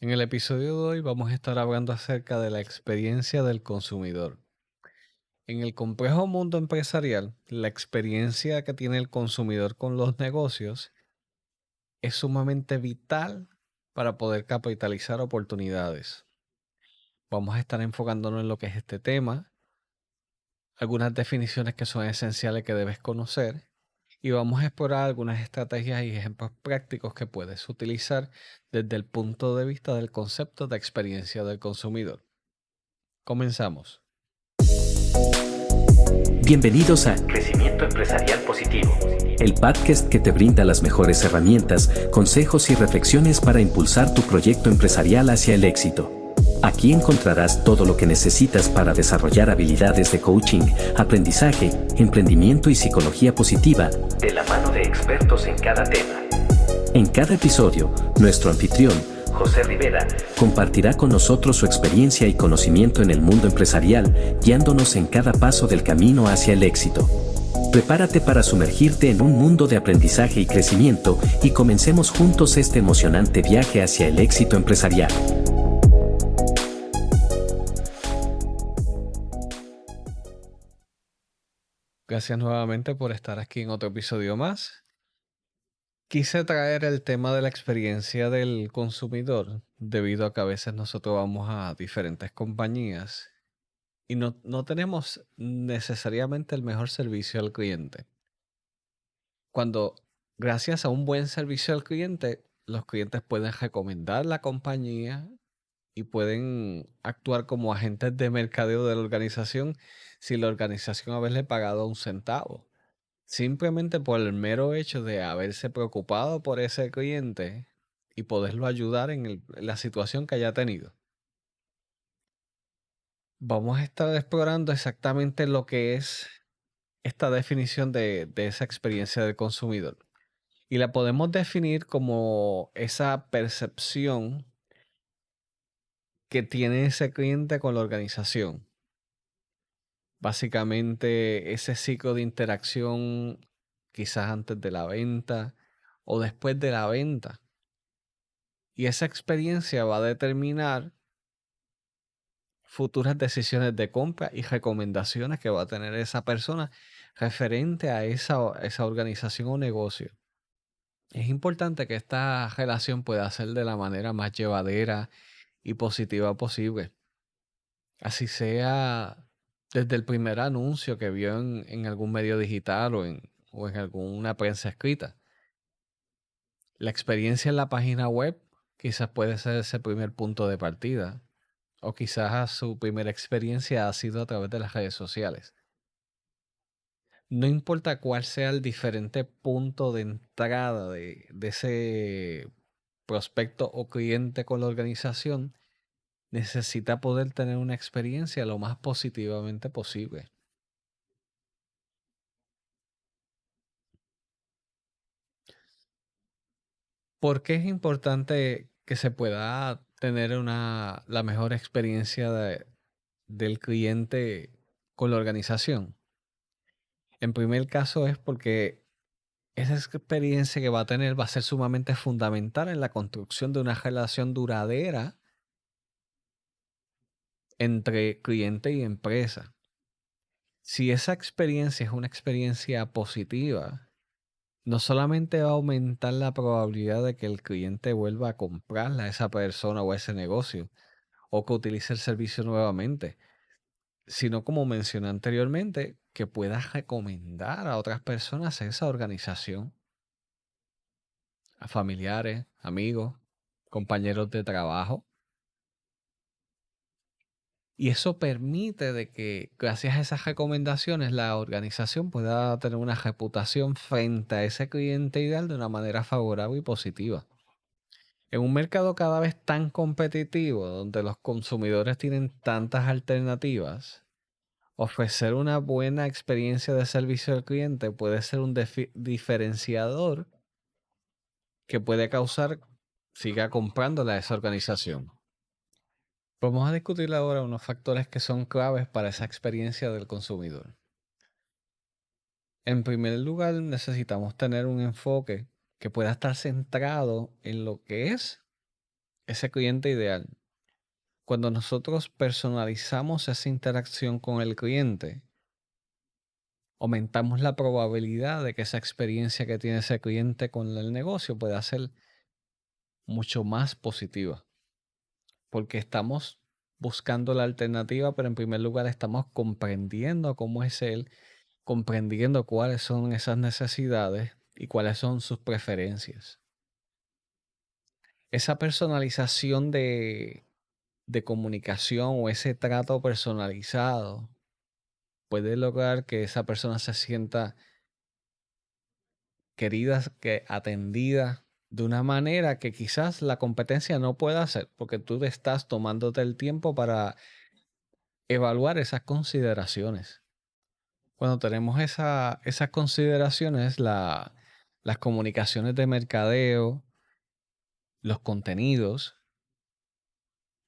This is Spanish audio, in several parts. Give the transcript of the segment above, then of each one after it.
En el episodio de hoy vamos a estar hablando acerca de la experiencia del consumidor. En el complejo mundo empresarial, la experiencia que tiene el consumidor con los negocios es sumamente vital para poder capitalizar oportunidades. Vamos a estar enfocándonos en lo que es este tema, algunas definiciones que son esenciales que debes conocer y vamos a explorar algunas estrategias y ejemplos prácticos que puedes utilizar desde el punto de vista del concepto de experiencia del consumidor. Comenzamos. Bienvenidos a Crecimiento Empresarial Positivo, el podcast que te brinda las mejores herramientas, consejos y reflexiones para impulsar tu proyecto empresarial hacia el éxito. Aquí encontrarás todo lo que necesitas para desarrollar habilidades de coaching, aprendizaje, emprendimiento y psicología positiva, de la mano de expertos en cada tema. En cada episodio, nuestro anfitrión, José Rivera, compartirá con nosotros su experiencia y conocimiento en el mundo empresarial, guiándonos en cada paso del camino hacia el éxito. Prepárate para sumergirte en un mundo de aprendizaje y crecimiento y comencemos juntos este emocionante viaje hacia el éxito empresarial. Gracias nuevamente por estar aquí en otro episodio más. Quise traer el tema de la experiencia del consumidor debido a que a veces nosotros vamos a diferentes compañías y no tenemos necesariamente el mejor servicio al cliente. Cuando gracias a un buen servicio al cliente, los clientes pueden recomendar la compañía y pueden actuar como agentes de mercadeo de la organización sin la organización haberle pagado un centavo. Simplemente por el mero hecho de haberse preocupado por ese cliente y poderlo ayudar en la situación que haya tenido. Vamos a estar explorando exactamente lo que es esta definición de esa experiencia del consumidor. Y la podemos definir como esa percepción que tiene ese cliente con la organización. Básicamente ese ciclo de interacción quizás antes de la venta o después de la venta. Y esa experiencia va a determinar futuras decisiones de compra y recomendaciones que va a tener esa persona referente a esa organización o negocio. Es importante que esta relación pueda ser de la manera más llevadera y positiva posible. Así sea desde el primer anuncio que vio en algún medio digital o en alguna prensa escrita. La experiencia en la página web quizás puede ser ese primer punto de partida. O quizás su primera experiencia ha sido a través de las redes sociales. No importa cuál sea el diferente punto de entrada de ese prospecto o cliente con la organización, necesita poder tener una experiencia lo más positivamente posible. ¿Por qué es importante que se pueda tener la mejor experiencia del cliente con la organización? En primer caso es porque esa experiencia que va a tener va a ser sumamente fundamental en la construcción de una relación duradera entre cliente y empresa. Si esa experiencia es una experiencia positiva, no solamente va a aumentar la probabilidad de que el cliente vuelva a comprarle a esa persona o a ese negocio o que utilice el servicio nuevamente, sino como mencioné anteriormente, que pueda recomendar a otras personas a esa organización, a familiares, amigos, compañeros de trabajo. Y eso permite de que gracias a esas recomendaciones la organización pueda tener una reputación frente a ese cliente ideal de una manera favorable y positiva. En un mercado cada vez tan competitivo, donde los consumidores tienen tantas alternativas, ofrecer una buena experiencia de servicio al cliente puede ser un diferenciador que puede causar siga comprándole a esa organización. Vamos a discutir ahora unos factores que son claves para esa experiencia del consumidor. En primer lugar, necesitamos tener un enfoque que pueda estar centrado en lo que es ese cliente ideal. Cuando nosotros personalizamos esa interacción con el cliente, aumentamos la probabilidad de que esa experiencia que tiene ese cliente con el negocio pueda ser mucho más positiva, porque estamos buscando la alternativa, pero en primer lugar estamos comprendiendo cómo es él, comprendiendo cuáles son esas necesidades y cuáles son sus preferencias. Esa personalización de comunicación o ese trato personalizado puede lograr que esa persona se sienta querida, que atendida de una manera que quizás la competencia no pueda hacer, porque tú te estás tomándote el tiempo para evaluar esas consideraciones. Cuando tenemos esas consideraciones, las comunicaciones de mercadeo, los contenidos,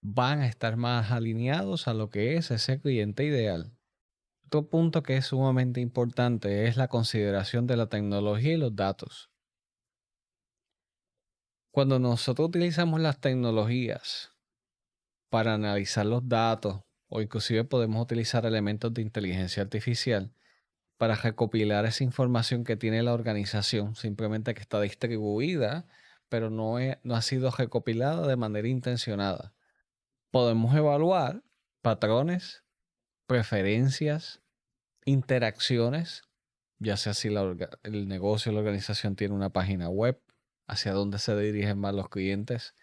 van a estar más alineados a lo que es ese cliente ideal. Otro punto que es sumamente importante es la consideración de la tecnología y los datos. Cuando nosotros utilizamos las tecnologías para analizar los datos, o inclusive podemos utilizar elementos de inteligencia artificial para recopilar esa información que tiene la organización, simplemente que está distribuida, pero no ha sido recopilada de manera intencionada. Podemos evaluar patrones, preferencias, interacciones, ya sea si el negocio o la organización tiene una página web, hacia dónde se dirigen más los clientes.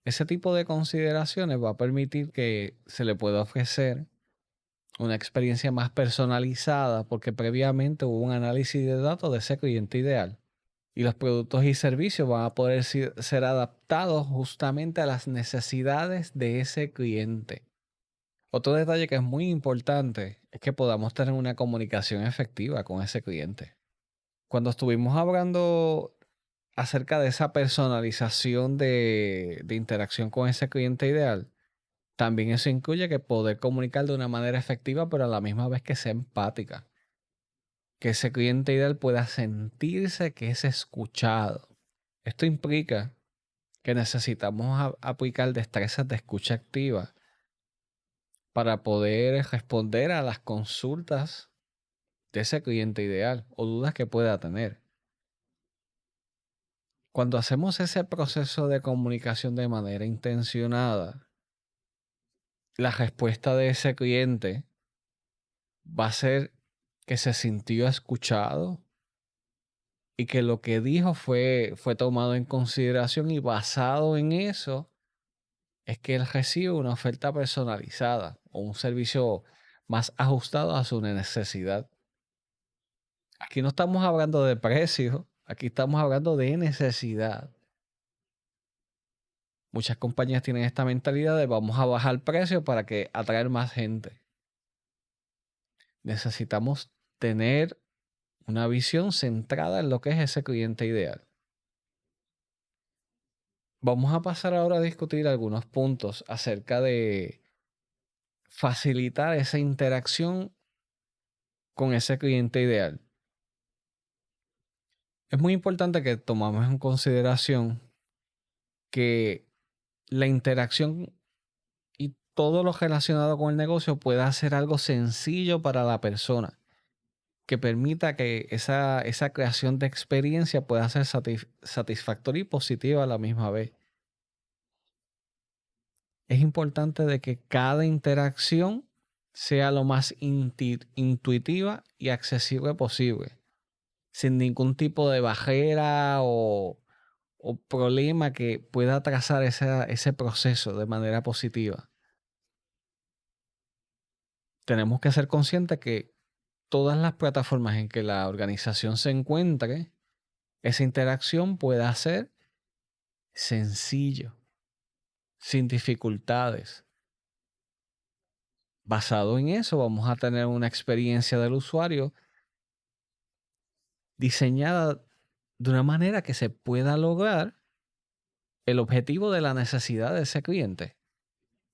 Ese tipo de consideraciones va a permitir que se le pueda ofrecer una experiencia más personalizada porque previamente hubo un análisis de datos de ese cliente ideal. Y los productos y servicios van a poder ser adaptados justamente a las necesidades de ese cliente. Otro detalle que es muy importante es que podamos tener una comunicación efectiva con ese cliente. Cuando estuvimos hablando acerca de esa personalización de interacción con ese cliente ideal, también eso incluye que poder comunicar de una manera efectiva, pero a la misma vez que sea empática. Que ese cliente ideal pueda sentirse que es escuchado. Esto implica que necesitamos aplicar destrezas de escucha activa para poder responder a las consultas de ese cliente ideal o dudas que pueda tener. Cuando hacemos ese proceso de comunicación de manera intencionada, la respuesta de ese cliente va a ser que se sintió escuchado y que lo que dijo fue tomado en consideración, y basado en eso es que él recibe una oferta personalizada o un servicio más ajustado a su necesidad. Aquí no estamos hablando de precio, aquí estamos hablando de necesidad. Muchas compañías tienen esta mentalidad de vamos a bajar el precio para que atraer más gente. Necesitamos tener una visión centrada en lo que es ese cliente ideal. Vamos a pasar ahora a discutir algunos puntos acerca de facilitar esa interacción con ese cliente ideal. Es muy importante que tomemos en consideración que la interacción y todo lo relacionado con el negocio pueda ser algo sencillo para la persona, que permita que esa creación de experiencia pueda ser satisfactoria y positiva a la misma vez. Es importante de que cada interacción sea lo más intuitiva y accesible posible, sin ningún tipo de barrera o problema que pueda atrasar ese proceso de manera positiva. Tenemos que ser conscientes que todas las plataformas en que la organización se encuentre, esa interacción pueda ser sencillo, sin dificultades. Basado en eso, vamos a tener una experiencia del usuario diseñada de una manera que se pueda lograr el objetivo de la necesidad de ese cliente.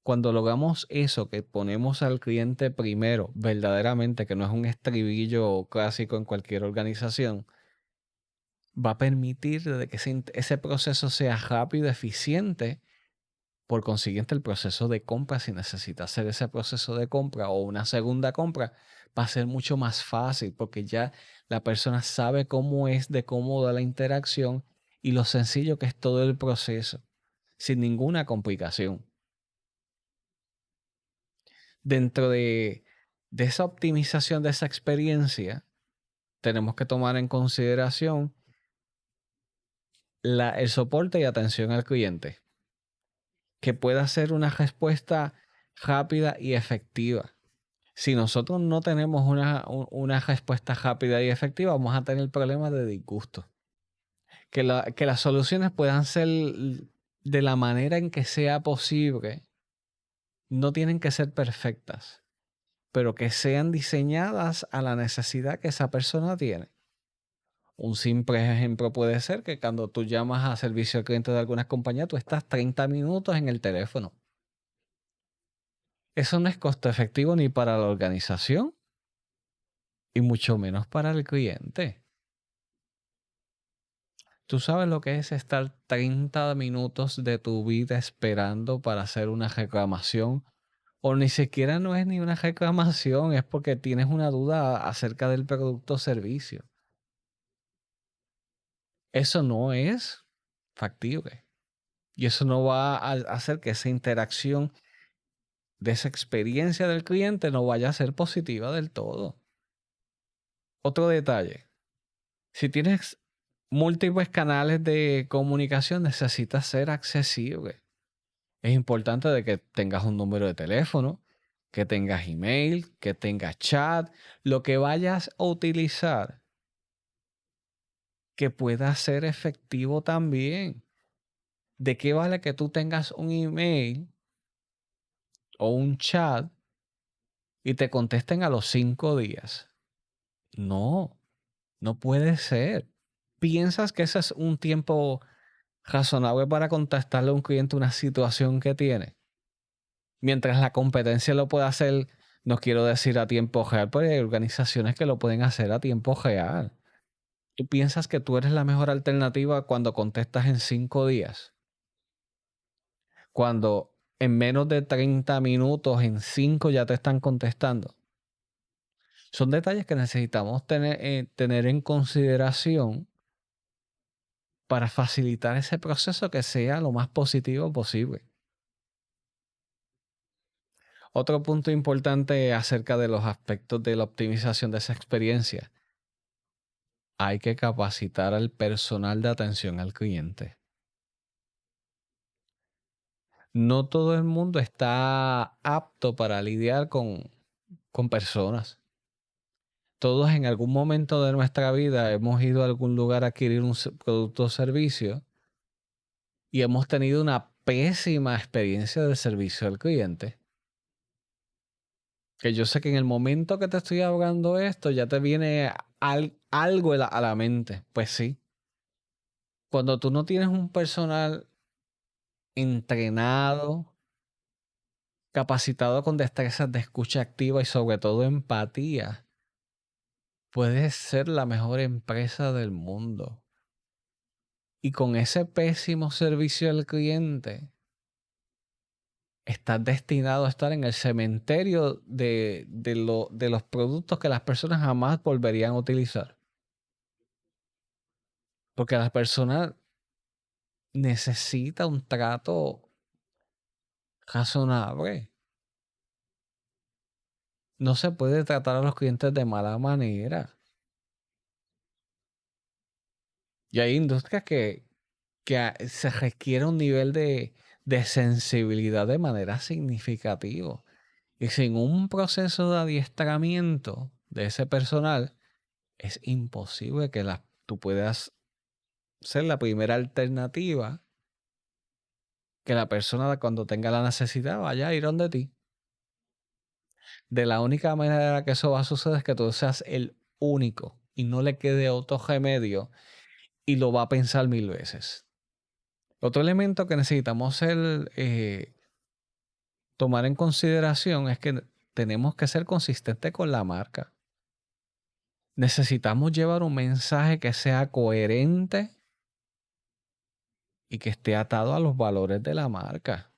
Cuando logramos eso, que ponemos al cliente primero, verdaderamente, que no es un estribillo clásico en cualquier organización, va a permitir de que ese proceso sea rápido, eficiente Por consiguiente, el proceso de compra, si necesita hacer ese proceso de compra o una segunda compra, va a ser mucho más fácil porque ya la persona sabe cómo es de cómoda la interacción y lo sencillo que es todo el proceso, sin ninguna complicación. Dentro de esa optimización de esa experiencia, tenemos que tomar en consideración el soporte y atención al cliente, que pueda ser una respuesta rápida y efectiva. Si nosotros no tenemos una respuesta rápida y efectiva, vamos a tener problemas de disgusto. Que las soluciones puedan ser de la manera en que sea posible. No tienen que ser perfectas, pero que sean diseñadas a la necesidad que esa persona tiene. Un simple ejemplo puede ser que cuando tú llamas a servicio al cliente de algunas compañías, tú estás 30 minutos en el teléfono. Eso no es costo efectivo ni para la organización y mucho menos para el cliente. ¿Tú sabes lo que es estar 30 minutos de tu vida esperando para hacer una reclamación? O ni siquiera no es ni una reclamación, es porque tienes una duda acerca del producto o servicio. Eso no es factible. Y eso no va a hacer que esa interacción de esa experiencia del cliente no vaya a ser positiva del todo. Otro detalle. Si tienes múltiples canales de comunicación, necesitas ser accesible. Es importante de que tengas un número de teléfono, que tengas email, que tengas chat, lo que vayas a utilizar, que pueda ser efectivo también. ¿De qué vale que tú tengas un email o un chat y te contesten a los 5 días? No, no puede ser. ¿Piensas que ese es un tiempo razonable para contestarle a un cliente una situación que tiene? Mientras la competencia lo puede hacer, no quiero decir a tiempo real, pero hay organizaciones que lo pueden hacer a tiempo real. ¿Tú piensas que tú eres la mejor alternativa cuando contestas en 5 días? Cuando en menos de 30 minutos, en 5 ya te están contestando. Son detalles que necesitamos tener en consideración para facilitar ese proceso que sea lo más positivo posible. Otro punto importante acerca de los aspectos de la optimización de esa experiencia. Hay que capacitar al personal de atención al cliente. No todo el mundo está apto para lidiar con personas. Todos en algún momento de nuestra vida hemos ido a algún lugar a adquirir un producto o servicio y hemos tenido una pésima experiencia del servicio al cliente. Que yo sé que en el momento que te estoy hablando esto ya te viene algo a la mente. Pues sí. Cuando tú no tienes un personal entrenado, capacitado con destrezas de escucha activa y sobre todo empatía, puedes ser la mejor empresa del mundo. Y con ese pésimo servicio al cliente, estás destinado a estar en el cementerio de los productos que las personas jamás volverían a utilizar. Porque la persona necesita un trato razonable. No se puede tratar a los clientes de mala manera. Y hay industrias que se requiere un nivel de sensibilidad de manera significativa. Y sin un proceso de adiestramiento de ese personal, es imposible que tú puedas ser la primera alternativa que la persona cuando tenga la necesidad vaya a ir donde ti. De la única manera que eso va a suceder es que tú seas el único y no le quede otro remedio y lo va a pensar 1000 veces. Otro elemento que necesitamos tomar en consideración es que tenemos que ser consistentes con la marca. Necesitamos llevar un mensaje que sea coherente y que esté atado a los valores de la marca.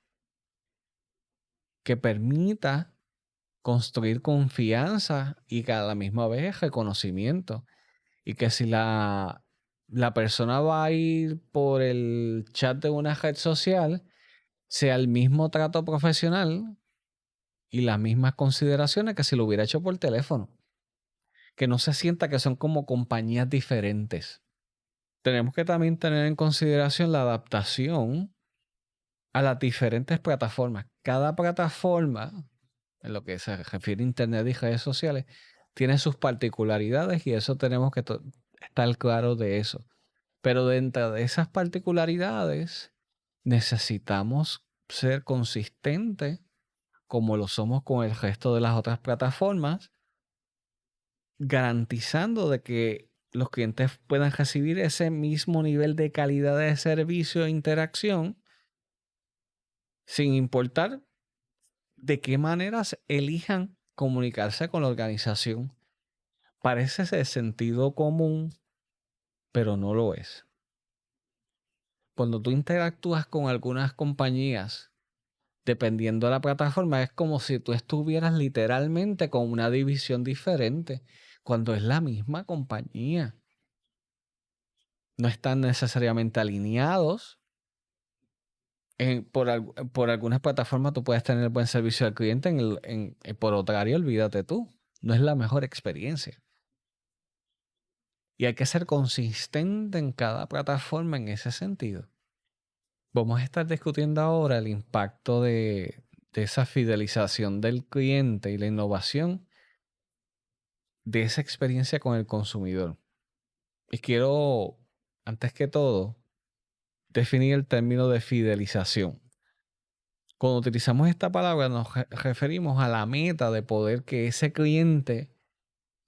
que permita construir confianza y que a la misma vez reconocimiento. Y que si la persona va a ir por el chat de una red social, sea el mismo trato profesional y las mismas consideraciones que si lo hubiera hecho por teléfono. Que no se sienta que son como compañías diferentes. Tenemos que también tener en consideración la adaptación a las diferentes plataformas. Cada plataforma, en lo que se refiere a Internet y redes sociales, tiene sus particularidades y eso tenemos que estar claros de eso. Pero dentro de esas particularidades necesitamos ser consistentes como lo somos con el resto de las otras plataformas, garantizando de que los clientes puedan recibir ese mismo nivel de calidad de servicio e interacción sin importar de qué maneras elijan comunicarse con la organización. Parece de sentido común, pero no lo es. Cuando tú interactúas con algunas compañías, dependiendo de la plataforma, es como si tú estuvieras literalmente con una división diferente, cuando es la misma compañía. No están necesariamente alineados. Por algunas plataformas tú puedes tener buen servicio al cliente, por otra área olvídate tú. No es la mejor experiencia. Y hay que ser consistente en cada plataforma en ese sentido. Vamos a estar discutiendo ahora el impacto de esa fidelización del cliente y la innovación de esa experiencia con el consumidor. Y quiero, antes que todo, definir el término de fidelización. Cuando utilizamos esta palabra nos referimos a la meta de poder que ese cliente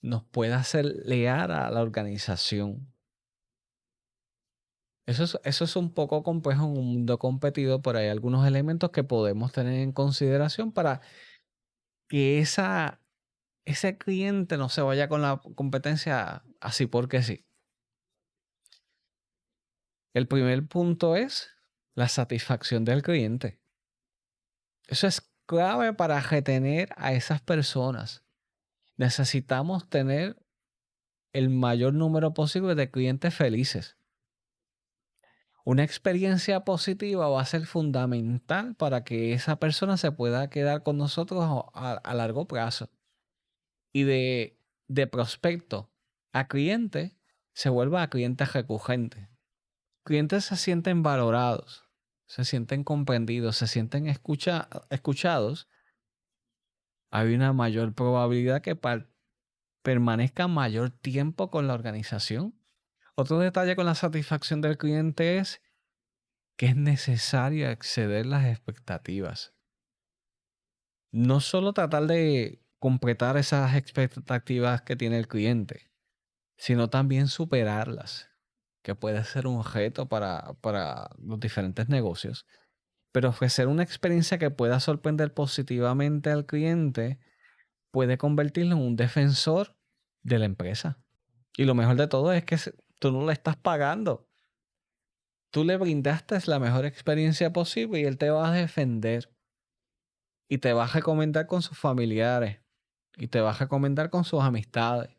nos pueda hacer leal a la organización. Eso es un poco complejo en un mundo competido, pero hay algunos elementos que podemos tener en consideración para que ese cliente no se vaya con la competencia así porque sí. El primer punto es la satisfacción del cliente. Eso es clave para retener a esas personas. Necesitamos tener el mayor número posible de clientes felices. Una experiencia positiva va a ser fundamental para que esa persona se pueda quedar con nosotros a largo plazo. Y de prospecto a cliente se vuelva a cliente recurrente. Clientes se sienten valorados, se sienten comprendidos, se sienten escuchados. Hay una mayor probabilidad que permanezcan mayor tiempo con la organización. Otro detalle con la satisfacción del cliente es que es necesario exceder las expectativas. No solo tratar de completar esas expectativas que tiene el cliente, sino también superarlas, que puede ser un reto para los diferentes negocios. Pero ofrecer una experiencia que pueda sorprender positivamente al cliente puede convertirlo en un defensor de la empresa. Y lo mejor de todo es que tú no le estás pagando. Tú le brindaste la mejor experiencia posible y él te va a defender. Y te va a recomendar con sus familiares. Y te va a recomendar con sus amistades.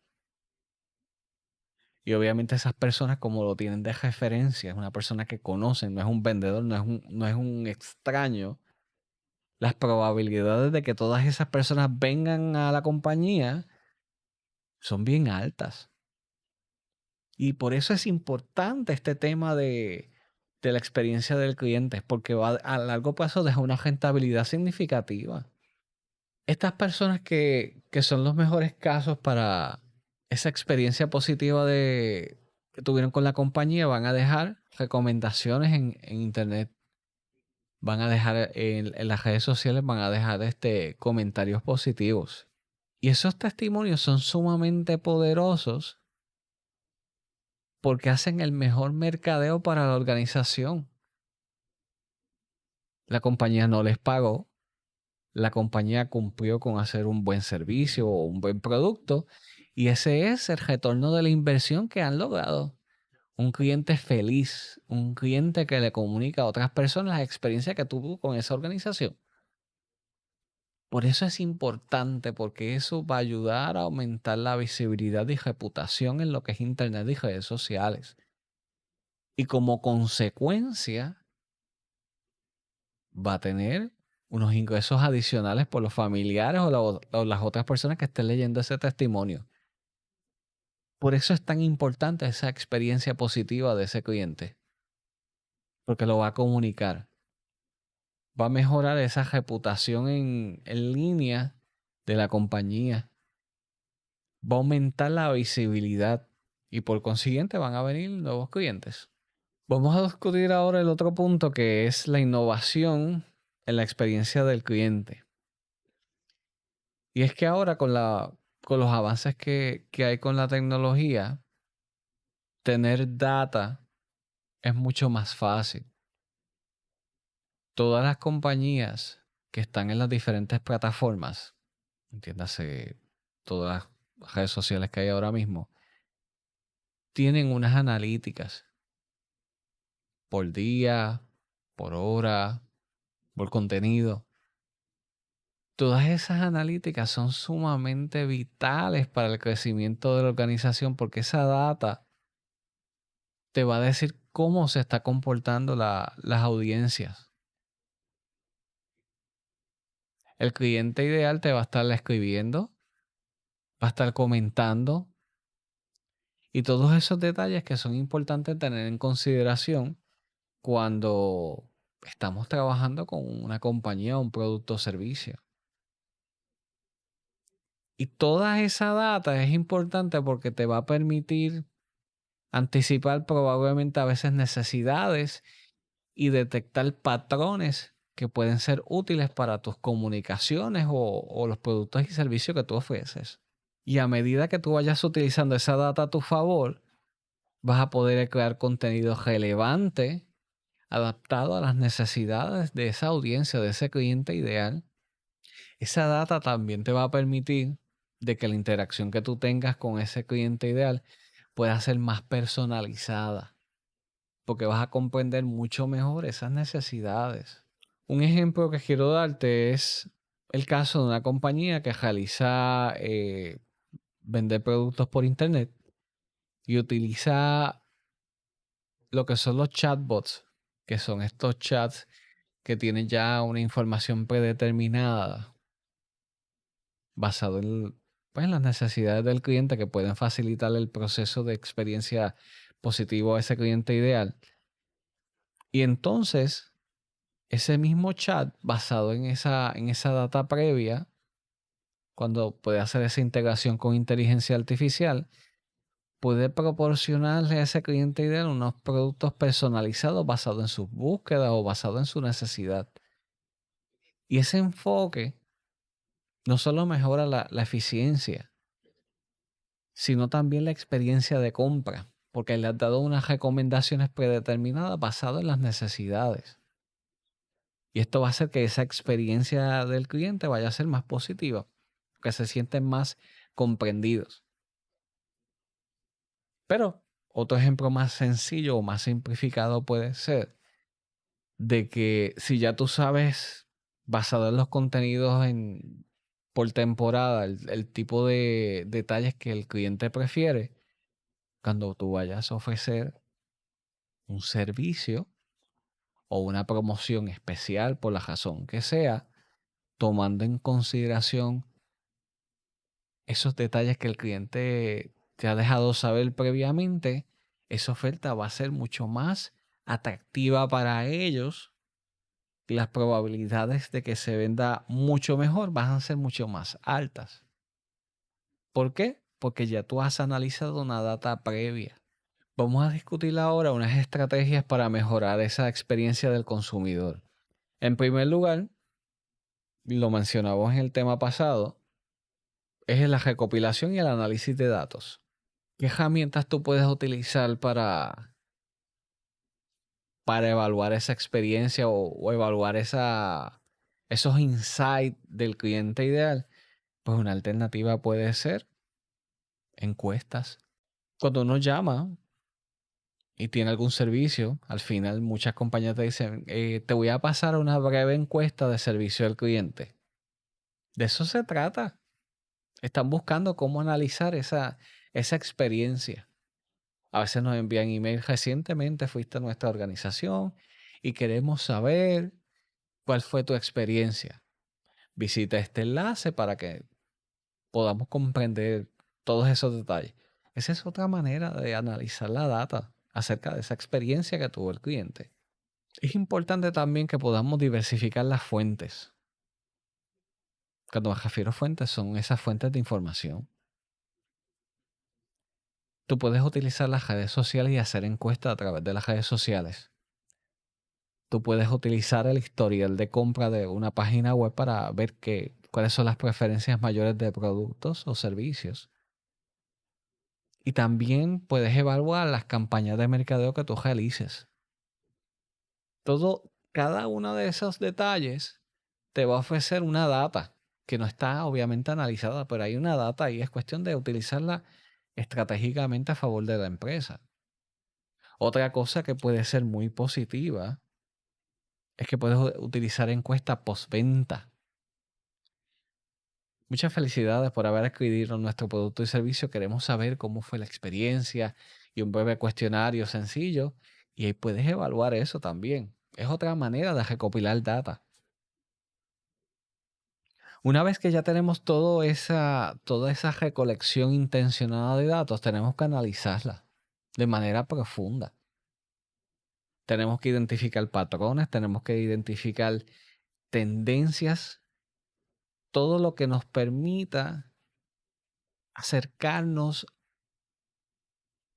Y obviamente esas personas como lo tienen de referencia, es una persona que conocen, no es un vendedor, no es un extraño. Las probabilidades de que todas esas personas vengan a la compañía son bien altas. Y por eso es importante este tema de la experiencia del cliente, porque a largo plazo deja una rentabilidad significativa. Estas personas que son los mejores casos para esa experiencia positiva que tuvieron con la compañía van a dejar recomendaciones en internet, van a dejar en las redes sociales, van a dejar comentarios positivos. Y esos testimonios son sumamente poderosos porque hacen el mejor mercadeo para la organización. La compañía no les pagó, la compañía cumplió con hacer un buen servicio o un buen producto y ese es el retorno de la inversión que han logrado. Un cliente feliz, un cliente que le comunica a otras personas la experiencia que tuvo con esa organización. Por eso es importante, porque eso va a ayudar a aumentar la visibilidad y reputación en lo que es Internet y redes sociales. Y como consecuencia, va a tener unos ingresos adicionales por los familiares o las otras personas que estén leyendo ese testimonio. Por eso es tan importante esa experiencia positiva de ese cliente, porque lo va a comunicar. Va a mejorar esa reputación en línea de la compañía. Va a aumentar la visibilidad y por consiguiente van a venir nuevos clientes. Vamos a discutir ahora el otro punto, que es la innovación en la experiencia del cliente. Y es que ahora con los avances que hay con la tecnología, tener data es mucho más fácil. Todas las compañías que están en las diferentes plataformas, entiéndase, todas las redes sociales que hay ahora mismo, tienen unas analíticas por día, por hora, por contenido. Todas esas analíticas son sumamente vitales para el crecimiento de la organización, porque esa data te va a decir cómo se está comportando las audiencias. El cliente ideal te va a estar escribiendo, va a estar comentando, y todos esos detalles que son importantes tener en consideración cuando estamos trabajando con una compañía, un producto o servicio. Y toda esa data es importante porque te va a permitir anticipar probablemente a veces necesidades y detectar patrones que pueden ser útiles para tus comunicaciones o los productos y servicios que tú ofreces. Y a medida que tú vayas utilizando esa data a tu favor, vas a poder crear contenido relevante, adaptado a las necesidades de esa audiencia, de ese cliente ideal. Esa data también te va a permitir de que la interacción que tú tengas con ese cliente ideal pueda ser más personalizada, porque vas a comprender mucho mejor esas necesidades. Un ejemplo que quiero darte es el caso de una compañía que realiza vender productos por internet y utiliza lo que son los chatbots, que son estos chats que tienen ya una información predeterminada basado en, pues, en las necesidades del cliente, que pueden facilitar el proceso de experiencia positivo a ese cliente ideal. Y entonces, ese mismo chat basado en esa data previa, cuando puede hacer esa integración con inteligencia artificial, puede proporcionarle a ese cliente ideal unos productos personalizados basados en sus búsquedas o basados en su necesidad. Y ese enfoque no solo mejora la eficiencia, sino también la experiencia de compra, porque le has dado unas recomendaciones predeterminadas basadas en las necesidades. Y esto va a hacer que esa experiencia del cliente vaya a ser más positiva, que se sienten más comprendidos. Pero otro ejemplo más sencillo o más simplificado puede ser de que si ya tú sabes, basado en los contenidos por temporada, el tipo de detalles que el cliente prefiere, cuando tú vayas a ofrecer un servicio o una promoción especial por la razón que sea, tomando en consideración esos detalles que el cliente te ha dejado saber previamente, esa oferta va a ser mucho más atractiva para ellos y las probabilidades de que se venda mucho mejor van a ser mucho más altas. ¿Por qué? Porque ya tú has analizado una data previa. Vamos a discutir ahora unas estrategias para mejorar esa experiencia del consumidor. En primer lugar, lo mencionamos en el tema pasado, es la recopilación y el análisis de datos. ¿Qué herramientas tú puedes utilizar para evaluar esa experiencia o evaluar esos insights del cliente ideal? Pues una alternativa puede ser encuestas. Cuando uno llama y tiene algún servicio, al final muchas compañías te dicen, te voy a pasar una breve encuesta de servicio al cliente. De eso se trata. Están buscando cómo analizar esa experiencia. A veces nos envían email. Recientemente fuiste a nuestra organización y queremos saber cuál fue tu experiencia. Visita este enlace para que podamos comprender todos esos detalles. Esa es otra manera de analizar la data acerca de esa experiencia que tuvo el cliente. Es importante también que podamos diversificar las fuentes. Cuando me refiero a fuentes, son esas fuentes de información. Tú puedes utilizar las redes sociales y hacer encuestas a través de las redes sociales. Tú puedes utilizar el historial de compra de una página web para ver cuáles son las preferencias mayores de productos o servicios. Y también puedes evaluar las campañas de mercadeo que tú realices. Cada uno de esos detalles te va a ofrecer una data que no está obviamente analizada, pero hay una data y es cuestión de utilizarla estratégicamente a favor de la empresa. Otra cosa que puede ser muy positiva es que puedes utilizar encuestas postventa. Muchas felicidades por haber adquirido nuestro producto y servicio. Queremos saber cómo fue la experiencia y un breve cuestionario sencillo. Y ahí puedes evaluar eso también. Es otra manera de recopilar data. Una vez que ya tenemos toda esa recolección intencionada de datos, tenemos que analizarla de manera profunda. Tenemos que identificar patrones, tenemos que identificar tendencias, todo lo que nos permita acercarnos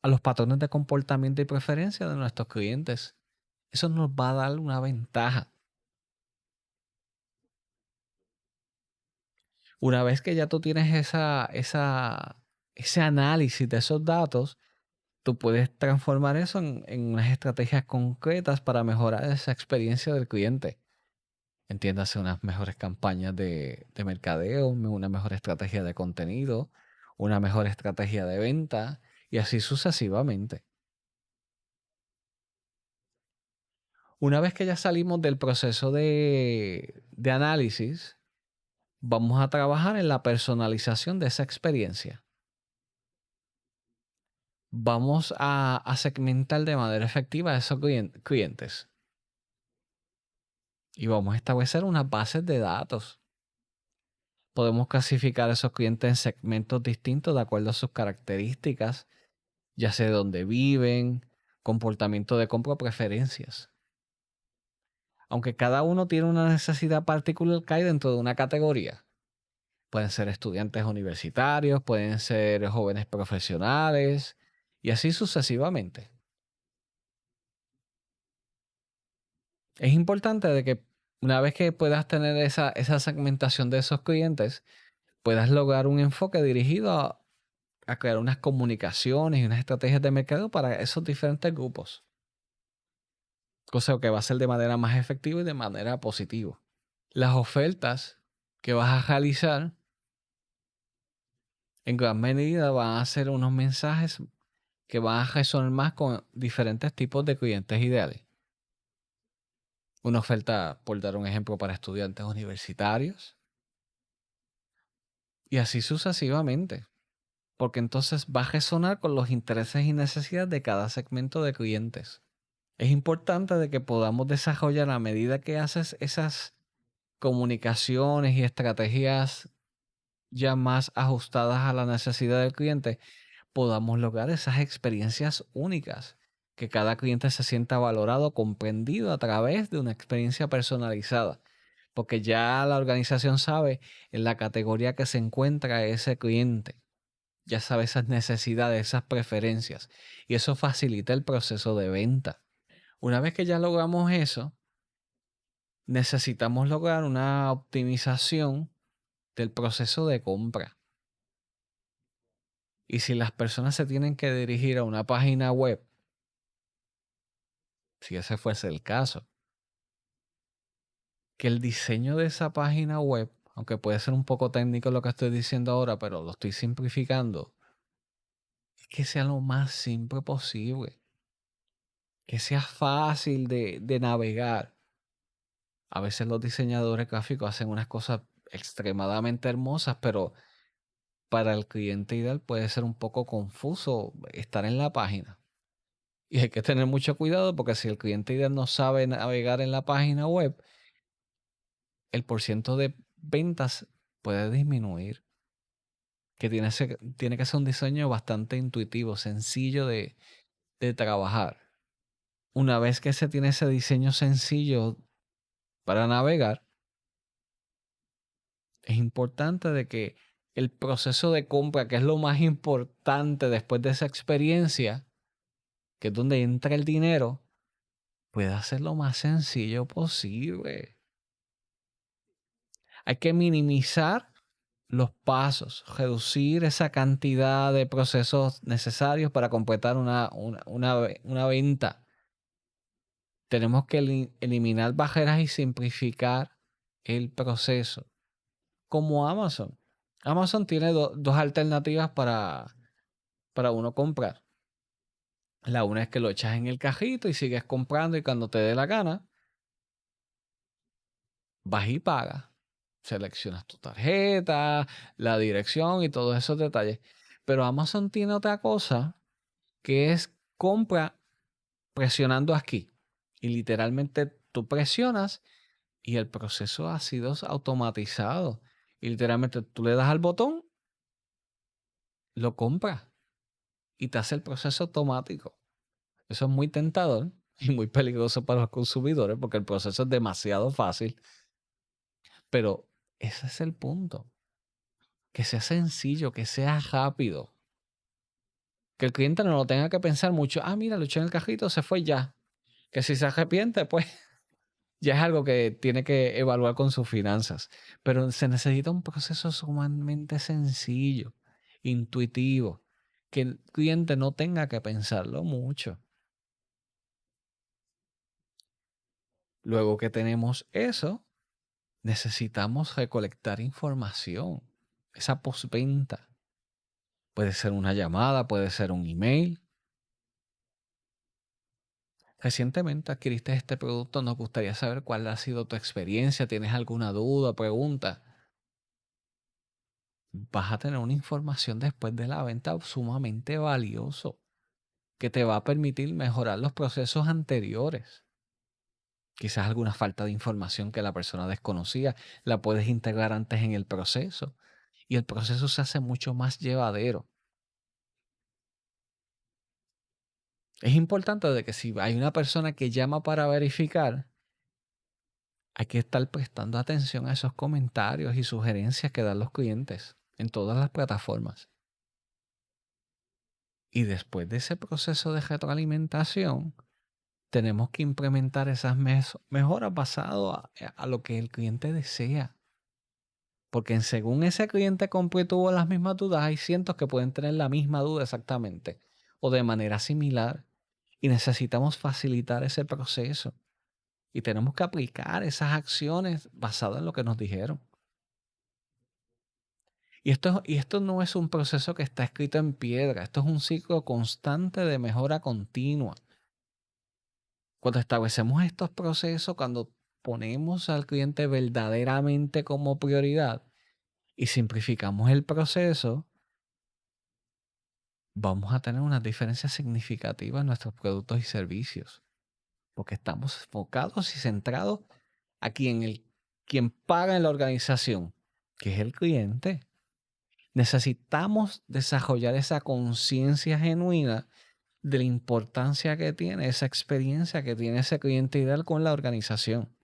a los patrones de comportamiento y preferencia de nuestros clientes. Eso nos va a dar una ventaja. Una vez que ya tú tienes ese análisis de esos datos, tú puedes transformar eso en unas estrategias concretas para mejorar esa experiencia del cliente. Entiéndase, unas mejores campañas de mercadeo, una mejor estrategia de contenido, una mejor estrategia de venta y así sucesivamente. Una vez que ya salimos del proceso de análisis, vamos a trabajar en la personalización de esa experiencia. Vamos a segmentar de manera efectiva a esos clientes. Y vamos a establecer unas bases de datos. Podemos clasificar a esos clientes en segmentos distintos de acuerdo a sus características, ya sea de dónde viven, comportamiento de compra o preferencias. Aunque cada uno tiene una necesidad particular, cae dentro de una categoría. Pueden ser estudiantes universitarios, pueden ser jóvenes profesionales y así sucesivamente. Es importante de que una vez que puedas tener esa segmentación de esos clientes, puedas lograr un enfoque dirigido a crear unas comunicaciones y unas estrategias de mercado para esos diferentes grupos. Cosa que va a ser de manera más efectiva y de manera positiva. Las ofertas que vas a realizar en gran medida van a ser unos mensajes que van a resonar más con diferentes tipos de clientes ideales. Una oferta, por dar un ejemplo, para estudiantes universitarios y así sucesivamente. Porque entonces va a resonar con los intereses y necesidades de cada segmento de clientes. Es importante de que podamos desarrollar a medida que haces esas comunicaciones y estrategias ya más ajustadas a la necesidad del cliente, podamos lograr esas experiencias únicas, que cada cliente se sienta valorado, comprendido a través de una experiencia personalizada, porque ya la organización sabe en la categoría que se encuentra ese cliente, ya sabe esas necesidades, esas preferencias, y eso facilita el proceso de venta. Una vez que ya logramos eso, necesitamos lograr una optimización del proceso de compra. Y si las personas se tienen que dirigir a una página web, si ese fuese el caso, que el diseño de esa página web, aunque puede ser un poco técnico lo que estoy diciendo ahora, pero lo estoy simplificando, es que sea lo más simple posible, que sea fácil de navegar. A veces los diseñadores gráficos hacen unas cosas extremadamente hermosas, pero para el cliente ideal puede ser un poco confuso estar en la página. Y hay que tener mucho cuidado porque si el cliente ideal no sabe navegar en la página web, el porciento de ventas puede disminuir. Que tiene que ser un diseño bastante intuitivo, sencillo de trabajar. Una vez que se tiene ese diseño sencillo para navegar, es importante de que el proceso de compra, que es lo más importante después de esa experiencia, que es donde entra el dinero, pueda ser lo más sencillo posible. Hay que minimizar los pasos, reducir esa cantidad de procesos necesarios para completar una venta. Tenemos que eliminar barreras y simplificar el proceso. Como Amazon. Amazon tiene dos alternativas para uno comprar. La una es que lo echas en el cajito y sigues comprando y cuando te dé la gana, vas y pagas. Seleccionas tu tarjeta, la dirección y todos esos detalles. Pero Amazon tiene otra cosa que es compra presionando aquí. Y literalmente tú presionas y el proceso ha sido automatizado. Y literalmente tú le das al botón, lo compras y te hace el proceso automático. Eso es muy tentador y muy peligroso para los consumidores porque el proceso es demasiado fácil. Pero ese es el punto. Que sea sencillo, que sea rápido. Que el cliente no lo tenga que pensar mucho. Ah, mira, lo eché en el cajito, se fue ya. Que si se arrepiente, pues ya es algo que tiene que evaluar con sus finanzas. Pero se necesita un proceso sumamente sencillo, intuitivo, que el cliente no tenga que pensarlo mucho. Luego que tenemos eso, necesitamos recolectar información. Esa postventa. Puede ser una llamada, puede ser un email. Recientemente adquiriste este producto, nos gustaría saber cuál ha sido tu experiencia. ¿Tienes alguna duda, pregunta? Vas a tener una información después de la venta sumamente valioso que te va a permitir mejorar los procesos anteriores. Quizás alguna falta de información que la persona desconocía, la puedes integrar antes en el proceso y el proceso se hace mucho más llevadero. Es importante de que si hay una persona que llama para verificar, hay que estar prestando atención a esos comentarios y sugerencias que dan los clientes en todas las plataformas. Y después de ese proceso de retroalimentación, tenemos que implementar esas mejoras basadas a lo que el cliente desea. Porque según ese cliente compró y tuvo las mismas dudas, hay cientos que pueden tener la misma duda exactamente o de manera similar. Y necesitamos facilitar ese proceso. Y tenemos que aplicar esas acciones basadas en lo que nos dijeron. Y esto no es un proceso que está escrito en piedra. Esto es un ciclo constante de mejora continua. Cuando establecemos estos procesos, cuando ponemos al cliente verdaderamente como prioridad y simplificamos el proceso, vamos a tener una diferencia significativa en nuestros productos y servicios. Porque estamos enfocados y centrados aquí en quien paga en la organización, que es el cliente. Necesitamos desarrollar esa conciencia genuina de la importancia que tiene esa experiencia que tiene ese cliente ideal con la organización.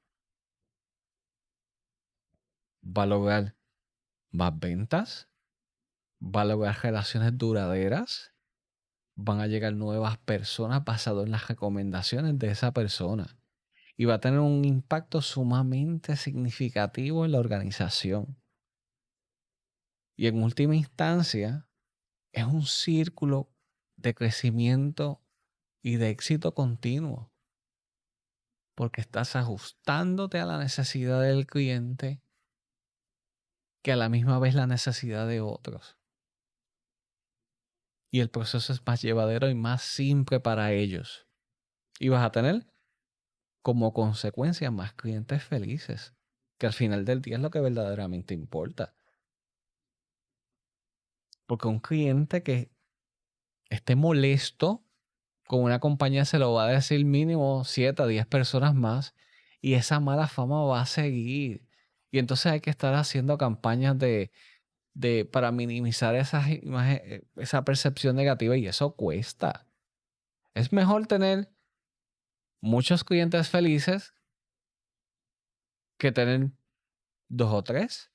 Va a lograr más ventas, va a lograr relaciones duraderas, van a llegar nuevas personas basadas en las recomendaciones de esa persona y va a tener un impacto sumamente significativo en la organización. Y en última instancia, es un círculo de crecimiento y de éxito continuo, porque estás ajustándote a la necesidad del cliente que a la misma vez la necesidad de otros. Y el proceso es más llevadero y más simple para ellos. Y vas a tener como consecuencia más clientes felices. que al final del día es lo que verdaderamente importa. Porque un cliente que esté molesto con una compañía se lo va a decir mínimo 7 a 10 personas más y esa mala fama va a seguir. Y entonces hay que estar haciendo campañas para minimizar esa percepción negativa y eso cuesta. Es mejor tener muchos clientes felices que tener 2 o 3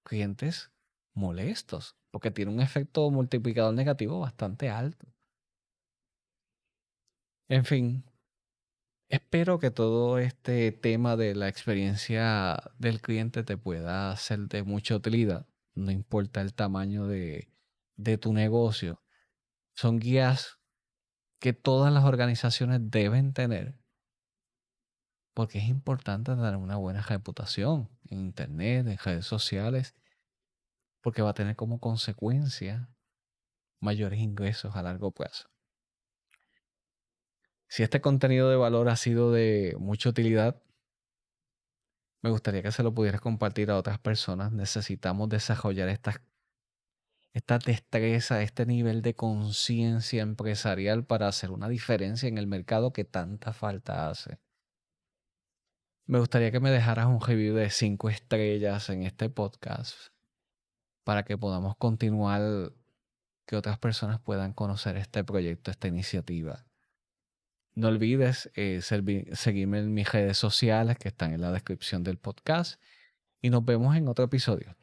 clientes molestos, porque tiene un efecto multiplicador negativo bastante alto. En fin, espero que todo este tema de la experiencia del cliente te pueda ser de mucha utilidad. No importa el tamaño de tu negocio. Son guías que todas las organizaciones deben tener, porque es importante tener una buena reputación en internet, en redes sociales, porque va a tener como consecuencia mayores ingresos a largo plazo. Si este contenido de valor ha sido de mucha utilidad, me gustaría que se lo pudieras compartir a otras personas. Necesitamos desarrollar esta destreza, este nivel de conciencia empresarial para hacer una diferencia en el mercado que tanta falta hace. Me gustaría que me dejaras un review de 5 estrellas en este podcast para que podamos continuar, que otras personas puedan conocer este proyecto, esta iniciativa. No olvides seguirme en mis redes sociales que están en la descripción del podcast y nos vemos en otro episodio.